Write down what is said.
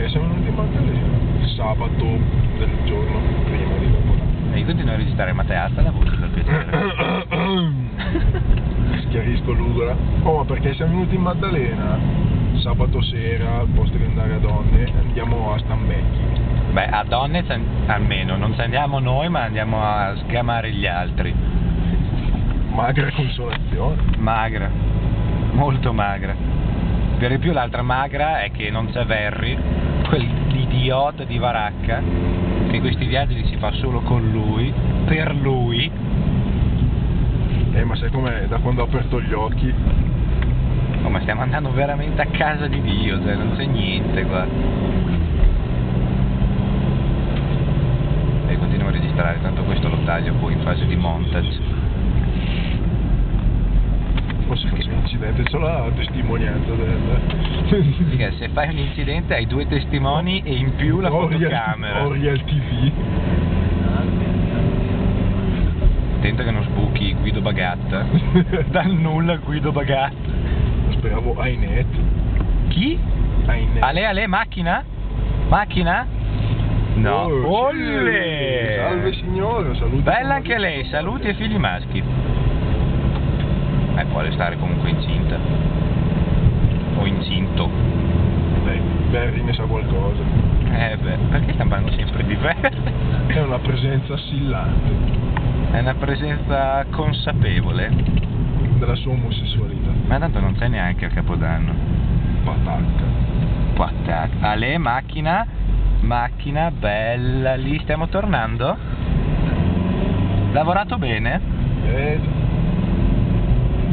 perché siamo venuti in Maddalena il sabato del giorno prima di Capodanno. E io continuo a registrare, ma te alza la voce per piacere. Schiarisco l'ugola. Oh, ma perché siamo venuti in Maddalena sabato sera, al posto di andare a Donne, andiamo a Stambecchi. Beh, a Donne almeno, non ci andiamo noi, ma andiamo a sgamare gli altri. Magra consolazione. Magra, molto magra. Per di più l'altra magra è che non c'è Verri, quell'idiota di Varacca, che questi viaggi li si fa solo con lui, per lui. Ma sai com'è? Da quando ho aperto gli occhi. Oh, ma stiamo andando veramente a casa di Dio, cioè non c'è niente qua. E continuo a registrare, tanto questo lo taglio poi in fase di montage. Forse faccio un incidente, c'ho la testimonianza del... Perché se fai un incidente hai 2 testimoni e in più la fotocamera. Oriel TV. Attento che non sbuchi Guido Bagatta. Dal nulla Guido Bagatta. Speravo Ainet. Chi? Ainet. Ale, macchina? Macchina? No. Oh, Olle! Salve signore, saluti. Bella anche lei, saluti e figli maschi. Può restare comunque incinta. O incinto. Dai, Verri ne sa qualcosa. Beh, perché stiamo parlando sempre di Verri? È una presenza assillante È una presenza consapevole della sua omosessualità. Ma tanto non c'è neanche a Capodanno. Patacca. Ale, macchina, bella, lì stiamo tornando? Lavorato bene?